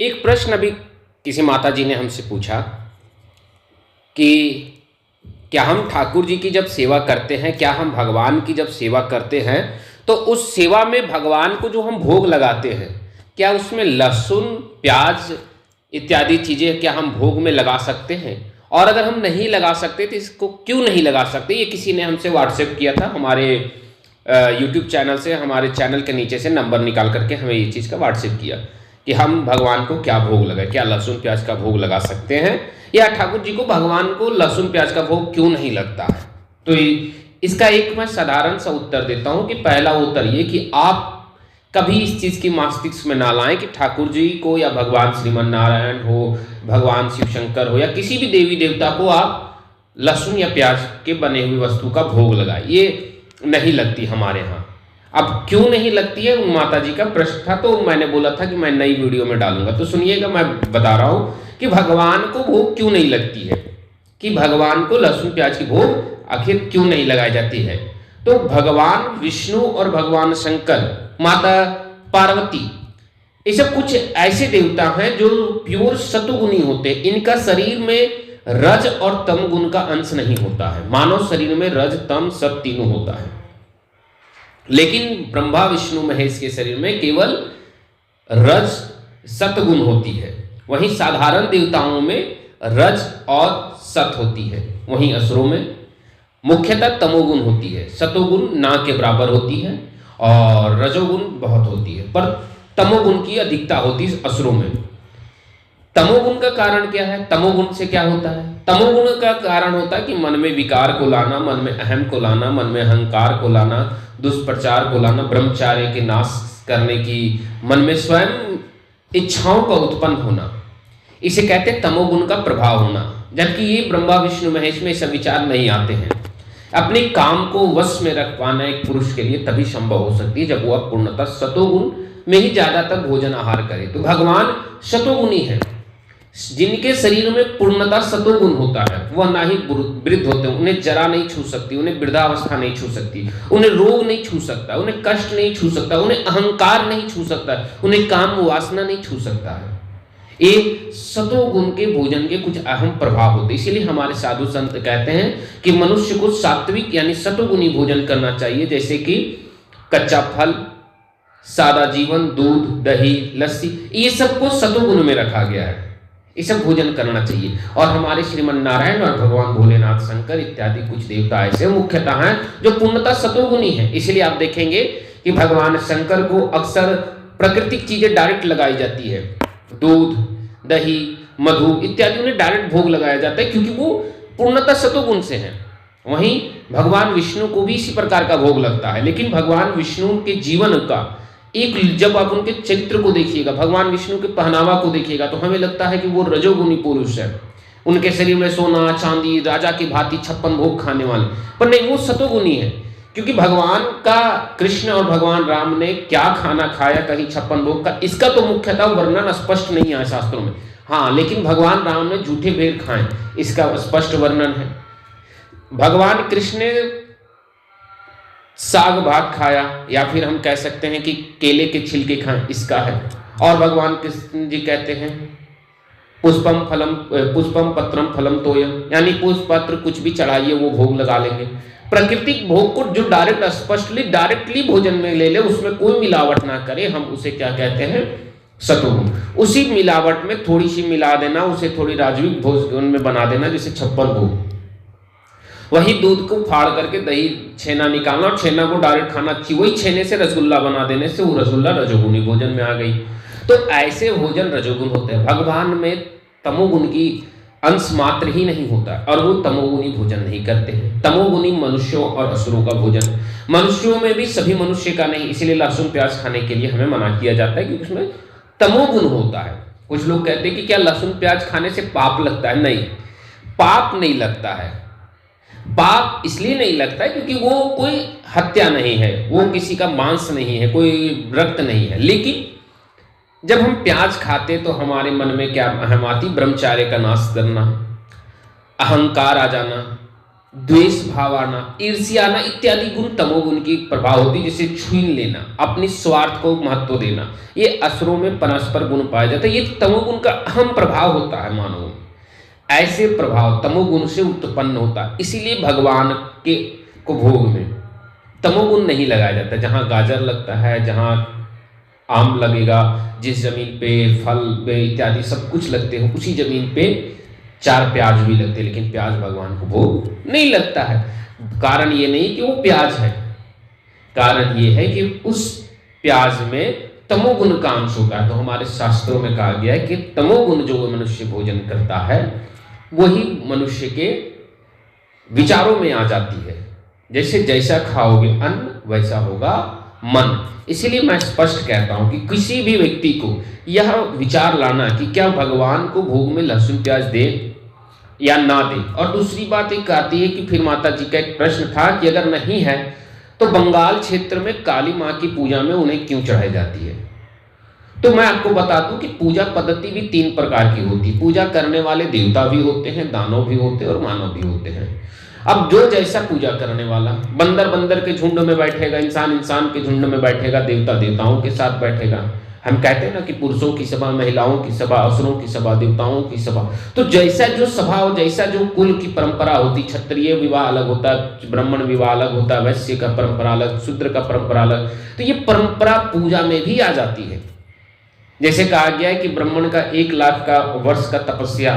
एक प्रश्न अभी किसी माता जी ने हमसे पूछा कि क्या हम ठाकुर जी की जब सेवा करते हैं, क्या हम भगवान की जब सेवा करते हैं तो उस सेवा में भगवान को जो हम भोग लगाते हैं, क्या उसमें लहसुन, प्याज इत्यादि चीज़ें क्या हम भोग में लगा सकते हैं? और अगर हम नहीं लगा सकते तो इसको क्यों नहीं लगा सकते? ये किसी ने हमसे व्हाट्सएप किया था, हमारे यूट्यूब चैनल से, हमारे चैनल के नीचे से नंबर निकाल करके हमें ये चीज़ का व्हाट्सएप किया कि हम भगवान को क्या भोग लगाए, क्या लहसुन प्याज का भोग लगा सकते हैं, या ठाकुर जी को, भगवान को लहसुन प्याज का भोग क्यों नहीं लगता है। तो इसका एक मैं साधारण सा उत्तर देता हूं कि पहला उत्तर ये कि आप कभी इस चीज़ की मस्तिष्क में ना लाएं कि ठाकुर जी को या भगवान श्रीमन नारायण हो, भगवान शिव शंकर हो या किसी भी देवी देवता को आप लहसुन या प्याज के बने हुई वस्तु का भोग लगाए, ये नहीं लगती हमारे यहाँ। अब क्यों नहीं लगती है, उन माता जी का प्रश्न था, तो मैंने बोला था कि मैं नई वीडियो में डालूंगा। तो सुनिएगा, मैं बता रहा हूं कि भगवान को भोग क्यों नहीं लगती है, कि भगवान को लहसुन प्याज की भोग आखिर क्यों नहीं लगाई जाती है। तो भगवान विष्णु और भगवान शंकर, माता पार्वती, ये सब कुछ ऐसे देवता हैं जो प्योर सतुगुणी होते हैं। इनका शरीर में रज और तम गुण का अंश नहीं होता है। मानव शरीर में रज तम सब तीनों होता है, लेकिन ब्रह्मा विष्णु महेश के शरीर में केवल रज सतगुण होती है। वहीं साधारण देवताओं में रज और सत होती है, वहीं असुरों में मुख्यतः तमोगुण होती है। सतोगुण ना के बराबर होती है और रजोगुण बहुत होती है, पर तमोगुण की अधिकता होती है असुरों में। तमोगुण का कारण क्या है? तमोगुण से क्या होता है? तमोगुण का कारण होता है कि मन में विकार को लाना, मन में अहम को लाना, मन में अहंकार को लाना, दुष्प्रचार को लाना, ब्रह्मचार्य के नाश करने की, मन में स्वयं इच्छाओं का उत्पन्न होना, इसे कहते हैं तमोगुण का प्रभाव होना। जबकि ये ब्रह्मा विष्णु महेश में सब विचार नहीं आते हैं। अपने काम को वश में रख पाना एक पुरुष के लिए तभी संभव हो सकती है जब वह पूर्णतः सतोगुण में ही ज्यादातर भोजन आहार करे। तो भगवान सतोगुणी है। जिनके शरीर में पूर्णतः सतोगुण होता है वह ना ही वृद्ध होते हैं, उन्हें जरा नहीं छू सकती, उन्हें वृद्धावस्था नहीं छू सकती, उन्हें रोग नहीं छू सकता, उन्हें कष्ट नहीं छू सकता, उन्हें अहंकार नहीं छू सकता, उन्हें काम वासना नहीं छू सकता है। ये सतोगुण के भोजन के कुछ अहम प्रभाव होते हैं। इसीलिए हमारे साधु संत कहते हैं कि मनुष्य को सात्विक यानी सतोगुणी भोजन करना चाहिए, जैसे कि कच्चा फल, सादा जीवन, दूध, दही, लस्सी, ये सबको सतोगुण में रखा गया है। ये सब भोजन करना चाहिए। और हमारे श्रीमन नारायण और भगवान भोलेनाथ, शंकर इत्यादि कुछ देवता ऐसे मुख्यतः हैं जो पूर्णतः सतोगुणी हैं। इसलिए आप देखेंगे कि भगवान शंकर को अक्सर प्राकृतिक चीजें डायरेक्ट लगाई जाती है, दूध, दही, मधु इत्यादि उन्हें डायरेक्ट भोग लगाया जाता है, क्योंकि वो पूर्णतः सतोगुण से हैं। वहीं भगवान विष्णु को भी इसी प्रकार का भोग लगता है। लेकिन भगवान विष्णु के जीवन का एक, जब आप उनके चरित्र को देखिएगा, भगवान विष्णु के पहनावा को देखिएगा, तो हमें लगता है कि वो रजोगुणी पुरुष है। उनके शरीर में सोना चांदी, राजा की भांति 56 भोग खाने वाले, पर नहीं, वो सतोगुणी है। क्योंकि भगवान का, कृष्ण और भगवान राम ने क्या खाना खाया कहीं 56 भोग का, इसका तो मुख्यतः वर्णन स्पष्ट नहीं है शास्त्रों में। हाँ, लेकिन भगवान राम ने झूठे भेड़ खाए, इसका स्पष्ट वर्णन है। भगवान कृष्ण ने साग भात खाया, या फिर हम कह सकते हैं कि केले के छिलके खाएं, इसका है। और भगवान कृष्ण जी कहते हैं पुष्पम पत्रम फलम तोयम, यानी पुष्प पत्र कुछ भी चढ़ाइए वो भोग लगा लेंगे। प्राकृतिक भोग को जो डायरेक्टली भोजन में ले ले, उसमें कोई मिलावट ना करे, हम उसे क्या कहते हैं? सतोगुण। उसी मिलावट में थोड़ी सी मिला देना, उसे थोड़ी राजविक भोजन में बना देना, जैसे 56 भोग। वही दूध को फाड़ करके दही छेना निकालना और छेना को डायरेक्ट खाना चाहिए। वही छेने से रसगुल्ला बना देने से वो रसगुल्ला रजोगुणी भोजन में आ गई। तो ऐसे भोजन रजोगुण होते हैं। भगवान में तमोगुण की अंश मात्र ही नहीं होता और वो तमोगुणी भोजन नहीं करते हैं। तमोगुणी मनुष्यों और असुरों का भोजन, मनुष्यों में भी सभी मनुष्य का नहीं, इसीलिए लहसुन प्याज खाने के लिए हमें मना किया जाता है, क्योंकि उसमें तमोगुण होता है। कुछ लोग कहते हैं कि क्या लहसुन प्याज खाने से पाप लगता है? नहीं, पाप नहीं लगता है। पाप इसलिए नहीं लगता है क्योंकि वो कोई हत्या नहीं है, वो किसी का मांस नहीं है, कोई रक्त नहीं है। लेकिन जब हम प्याज खाते तो हमारे मन में क्या अहम आती? ब्रह्मचार्य का नाश करना, अहंकार आ जाना, द्वेष भाव आना, ईर्ष्या आना इत्यादि गुण तमोगुण की प्रभाव होती है। जैसे छीन लेना, अपनी स्वार्थ को महत्व देना, ये असुरों में परस्पर गुण पाया जाता है। ये तमोगुण का अहम प्रभाव होता है मानव में। ऐसे प्रभाव तमोगुण से उत्पन्न होता है। इसीलिए भगवान के को भोग में तमोगुण नहीं लगाया जाता। जहाँ गाजर लगता है, जहाँ आम लगेगा, जिस जमीन पे फल पे इत्यादि सब कुछ लगते हैं, उसी जमीन पे 4 प्याज भी लगते हैं, लेकिन प्याज भगवान को भोग नहीं लगता है। कारण ये नहीं कि वो प्याज है, कारण ये है कि उस प्याज में तमोगुण का अंश होता है। तो हमारे शास्त्रों में कहा गया है कि तमोगुण जो मनुष्य भोजन करता है वही मनुष्य के विचारों में आ जाती है। जैसे जैसा खाओगे अन्न वैसा होगा मन। इसीलिए मैं स्पष्ट कहता हूं कि किसी भी व्यक्ति को यह विचार लाना कि क्या भगवान को भोग में लहसुन प्याज दे या ना दे। और दूसरी बात एक आती है कि फिर माता जी का एक प्रश्न था कि अगर नहीं है तो बंगाल क्षेत्र में काली माँ की पूजा में उन्हें क्यों चढ़ाई जाती है। तो मैं आपको बता दूं कि पूजा पद्धति भी 3 प्रकार की होती है। पूजा करने वाले देवता भी होते हैं, दानव भी होते हैं और मानव भी होते हैं। अब जो जैसा पूजा करने वाला, बंदर बंदर के झुंड में बैठेगा, इंसान इंसान के झुंड में बैठेगा, देवता देवताओं के साथ बैठेगा। हम कहते हैं ना कि पुरुषों की सभा, महिलाओं की सभा, असुरों की सभा, देवताओं की सभा। तो जैसा जो सभा और जैसा जो कुल की परंपरा होती, क्षत्रिय विवाह अलग होता है, ब्राह्मण विवाह अलग होता है, वैश्य का परंपरा अलग, शूद्र का परंपरा अलग। तो ये परंपरा पूजा में भी आ जाती है। जैसे कहा गया है कि ब्राह्मण का 1 लाख का वर्ष का तपस्या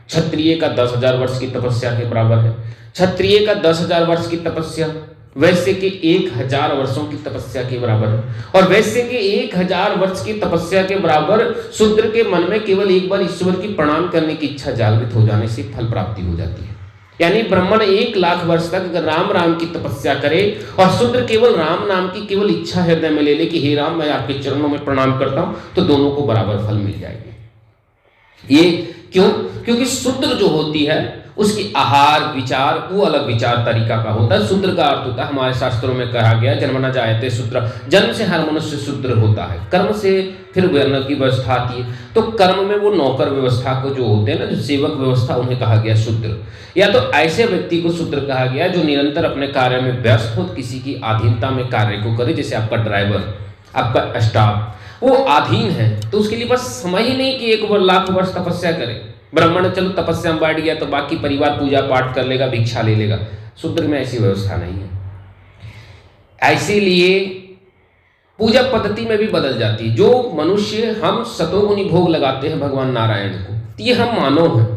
क्षत्रिय का 10,000 वर्ष की तपस्या के बराबर है। क्षत्रिय का 10,000 वर्ष की तपस्या वैश्य के 1,000 वर्षों की तपस्या के बराबर है। और वैश्य के 1,000 वर्ष की तपस्या के बराबर शूद्र के मन में केवल एक बार ईश्वर की प्रणाम करने की इच्छा जागृत हो जाने से फल प्राप्ति हो जाती है। यानी ब्राह्मण 1 लाख वर्ष तक अगर राम राम की तपस्या करे और शूद्र केवल राम नाम की केवल इच्छा हृदय में ले ले कि हे राम मैं आपके चरणों में प्रणाम करता हूं, तो दोनों को बराबर फल मिल जाएंगे। ये क्यों? क्योंकि शूद्र जो होती है उसकी आहार विचार वो अलग विचार तरीका का होता है। शूद्र का अर्थ होता है, हमारे शास्त्रों में कहा गया जन्मना जायते शूद्र, जन्म से हर मनुष्य शूद्र होता है। कर्म से फिर वर्ण की व्यवस्था आती है। तो कर्म में वो नौकर व्यवस्था को जो होते हैं ना, जो सेवक व्यवस्था, उन्हें कहा गया शूद्र। या तो ऐसे व्यक्ति को शूद्र कहा गया जो निरंतर अपने कार्य में व्यस्त हो, किसी की अधीनता में कार्य को करे। जैसे आपका ड्राइवर, आपका स्टाफ, वो अधीन है तो उसके लिए बस समय ही नहीं कि 1 लाख वर्ष तपस्या करे। ब्राह्मण चलो तपस्या में बैठ गया तो बाकी परिवार पूजा पाठ कर लेगा, भिक्षा ले लेगा। शूद्र में ऐसी व्यवस्था नहीं है। इसीलिए पूजा पद्धति में भी बदल जाती है। जो मनुष्य हम सतोगुणी भोग लगाते हैं भगवान नारायण को, ये हम मानव हैं।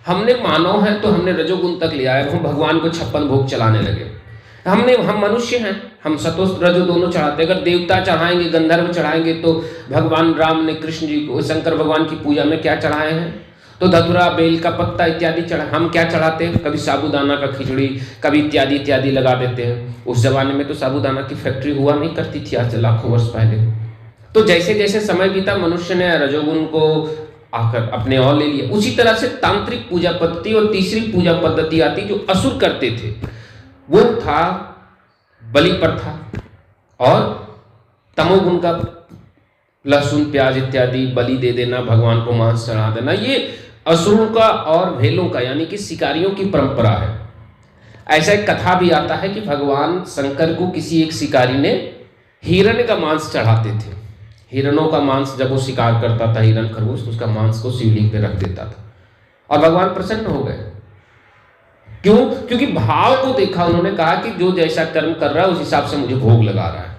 हमने मानव है तो हमने रजोगुण तक ले आए, हम भगवान को 56 भोग चलाने लगे। हम मनुष्य हैं, हम सतो रजो दोनों चढ़ाते। अगर देवता चढ़ाएंगे, गंधर्व चढ़ाएंगे, तो भगवान राम ने कृष्ण जी को, शंकर भगवान की पूजा में क्या चढ़ाए हैं? तो धतुरा, बेल का पत्ता इत्यादि चढ़ा। हम क्या चढ़ाते हैं? कभी साबूदाना का खिचड़ी, कभी इत्यादि इत्यादि लगा देते हैं। उस जमाने में तो साबूदाना की फैक्ट्री हुआ नहीं करती थी, आज से लाखों वर्ष पहले। तो जैसे जैसे समय बीता मनुष्य ने रजोगुण को आकर अपने और ले लिया। उसी तरह से तांत्रिक पूजा पद्धति और तीसरी पूजा पद्धति आती जो असुर करते थे, वो था बलि प्रथा और तमोगुण का लहसुन प्याज इत्यादि बलि दे देना, भगवान को मांस चढ़ा देना। ये असुरों का और भेलों का यानी कि शिकारियों की परंपरा है। ऐसा एक कथा भी आता है कि भगवान शंकर को किसी एक शिकारी ने हिरण का मांस चढ़ाते थे। हिरणों का मांस जब वो शिकार करता था, हिरण खरगोश, उसका मांस को शिवलिंग पे रख देता था और भगवान प्रसन्न हो गए। क्यों? क्योंकि भाव को देखा उन्होंने, कहा कि जो जैसा कर्म कर रहा है उस हिसाब से मुझे भोग लगा रहा है।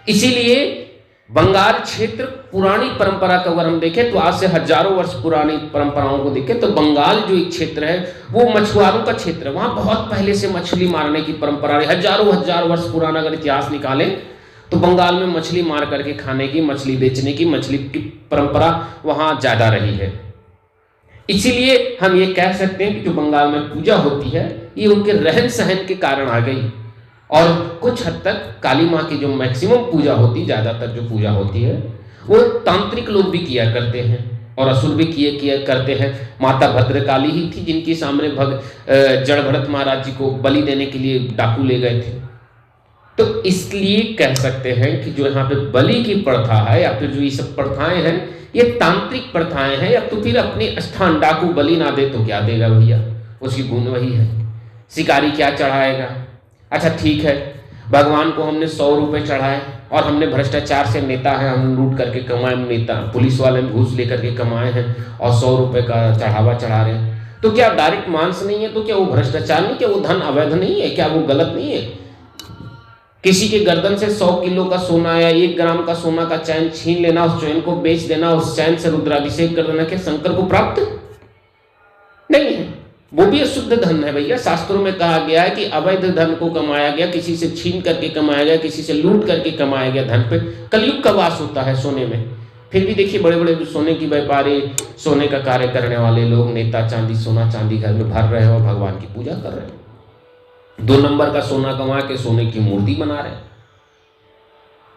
इसीलिए बंगाल क्षेत्र पुरानी परंपरा का अगर हम देखें तो आज से हजारों वर्ष पुरानी परंपराओं को देखें तो बंगाल जो एक क्षेत्र है वो मछुआरों का क्षेत्र है। वहां बहुत पहले से मछली मारने की परंपरा है। हजार वर्ष पुराना अगर इतिहास निकालें तो बंगाल में मछली मार करके खाने की, मछली बेचने की, मछली की परंपरा वहां ज्यादा रही है। इसीलिए हम ये कह सकते हैं कि जो बंगाल में पूजा होती है ये उनके रहन सहन के कारण आ गई। और कुछ हद तक काली माँ की जो मैक्सिमम पूजा होती, ज्यादातर जो पूजा होती है वो तांत्रिक लोग भी किया करते हैं और असुर भी किया करते हैं। माता भद्रकाली ही थी जिनके सामने जड़ भरत महाराज जी को बलि देने के लिए डाकू ले गए थे। तो इसलिए कह सकते हैं कि जो यहाँ पे बलि की प्रथा है या फिर जो ये सब प्रथाएं हैं ये तांत्रिक प्रथाएं हैं। या तो फिर अपने स्थान डाकू बलि ना दे तो क्या देगा भैया, उसकी गुण वही है। शिकारी क्या चढ़ाएगा। अच्छा ठीक है, भगवान को हमने 100 रुपये चढ़ाए और हमने भ्रष्टाचार से नेता है, हम लूट करके कमाए, नेता पुलिस वाले में घूस लेकर के कमाए हैं और 100 रुपये का चढ़ावा चढ़ा रहे हैं, तो क्या डायरेक्ट मांस नहीं है? तो क्या वो भ्रष्टाचार नहीं? क्या वो धन अवैध नहीं है? क्या वो गलत नहीं है? किसी के गर्दन से 100 किलो का सोना या 1 ग्राम का सोना का चैन छीन लेना, उस चैन को बेच देना, उस चैन से रुद्राभिषेक कर देना, क्या शंकर को प्राप्त नहीं है? वो भी अशुद्ध धन है भैया। शास्त्रों में कहा गया है कि अवैध धन को कमाया गया, किसी से छीन करके कमाया गया, किसी से लूट करके कमाया गया धन पे कलयुग का वास होता है सोने में। फिर भी देखिए बड़े बड़े सोने की व्यापारी, सोने का कार्य करने वाले लोग, नेता चांदी सोना चांदी घर में भर रहे हैं और भगवान की पूजा कर रहे हैं। 2 नंबर का सोना कमा के सोने की मूर्ति बना रहे हैं।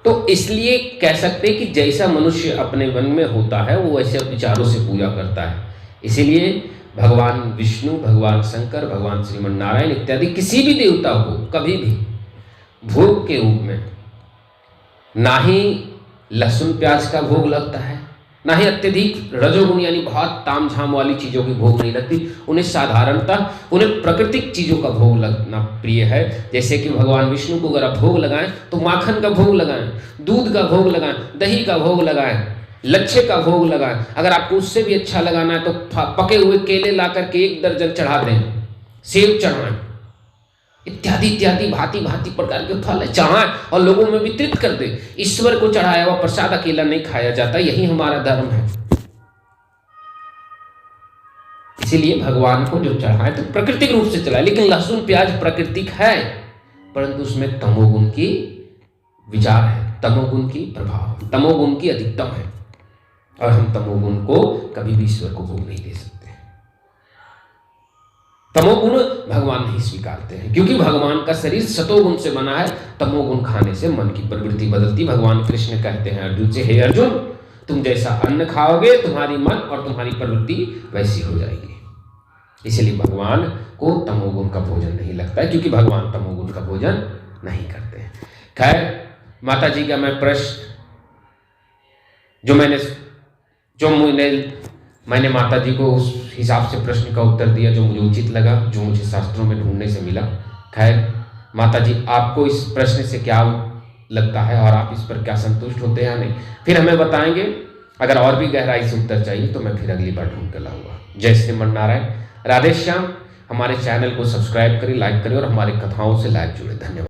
तो इसलिए कह सकते हैं कि जैसा मनुष्य अपने मन में होता है वो वैसे विचारों से पूजा करता है। इसीलिए भगवान विष्णु, भगवान शंकर, भगवान श्रीमन नारायण इत्यादि किसी भी देवता को कभी भी भोग के रूप में ना ही लहसुन प्याज का भोग लगता है, ना ही अत्यधिक रजोगुण यानी बहुत तामझाम वाली चीज़ों की भोग नहीं लगती। उन्हें साधारणतः उन्हें प्राकृतिक चीज़ों का भोग लगना प्रिय है। जैसे कि भगवान विष्णु को अगर आप भोग लगाएं तो माखन का भोग लगाएं, दूध का भोग लगाएं, दही का भोग लगाएं, लच्छे का भोग लगाएं। अगर आपको उससे भी अच्छा लगाना है तो पके हुए केले ला करके 1 दर्जन चढ़ा दें, सेब चढ़ाएं, इत्यादि इत्यादि भांति भांति प्रकार के फल चढ़ाएं और लोगों में वितरित कर दे। ईश्वर को चढ़ाया हुआ प्रसाद अकेला नहीं खाया जाता, यही हमारा धर्म है। इसीलिए भगवान को जो चढ़ाए तो प्राकृतिक रूप से चढ़ाए। लेकिन लहसुन प्याज प्राकृतिक है, परंतु उसमें तमोगुण की विचार है, तमोगुण की प्रभाव, तमोगुण की अधिकतम है और हम तमोगुण को कभी भी ईश्वर को भोग नहीं दे सकते। तमोगुण भगवान नहीं स्वीकारते हैं क्योंकि भगवान का शरीर सतोगुण से बना है। तमोगुण खाने से मन की प्रवृत्ति बदलती। भगवान कृष्ण कहते हैं अर्जुन से, हे अर्जुन, तुम जैसा अन्न खाओगे तुम्हारी मन और तुम्हारी प्रवृत्ति वैसी हो जाएगी। इसलिए भगवान को तमोगुण का भोजन नहीं लगता है क्योंकि भगवान तमोगुण का भोजन नहीं करते हैं। खैर, माता जी का मैं प्रश्न जो मैंने माता जी को उस हिसाब से प्रश्न का उत्तर दिया जो मुझे उचित लगा, जो मुझे शास्त्रों में ढूंढने से मिला। खैर माता जी, आपको इस प्रश्न से क्या लगता है और आप इस पर क्या संतुष्ट होते हैं या नहीं, फिर हमें बताएंगे। अगर और भी गहराई से उत्तर चाहिए तो मैं फिर अगली बार ढूंढ कर लाऊंगा। जय श्रीमन नारायण, राधे श्याम। हमारे चैनल को सब्सक्राइब करें, लाइक करें और हमारे कथाओं से लाइव जुड़े। धन्यवाद।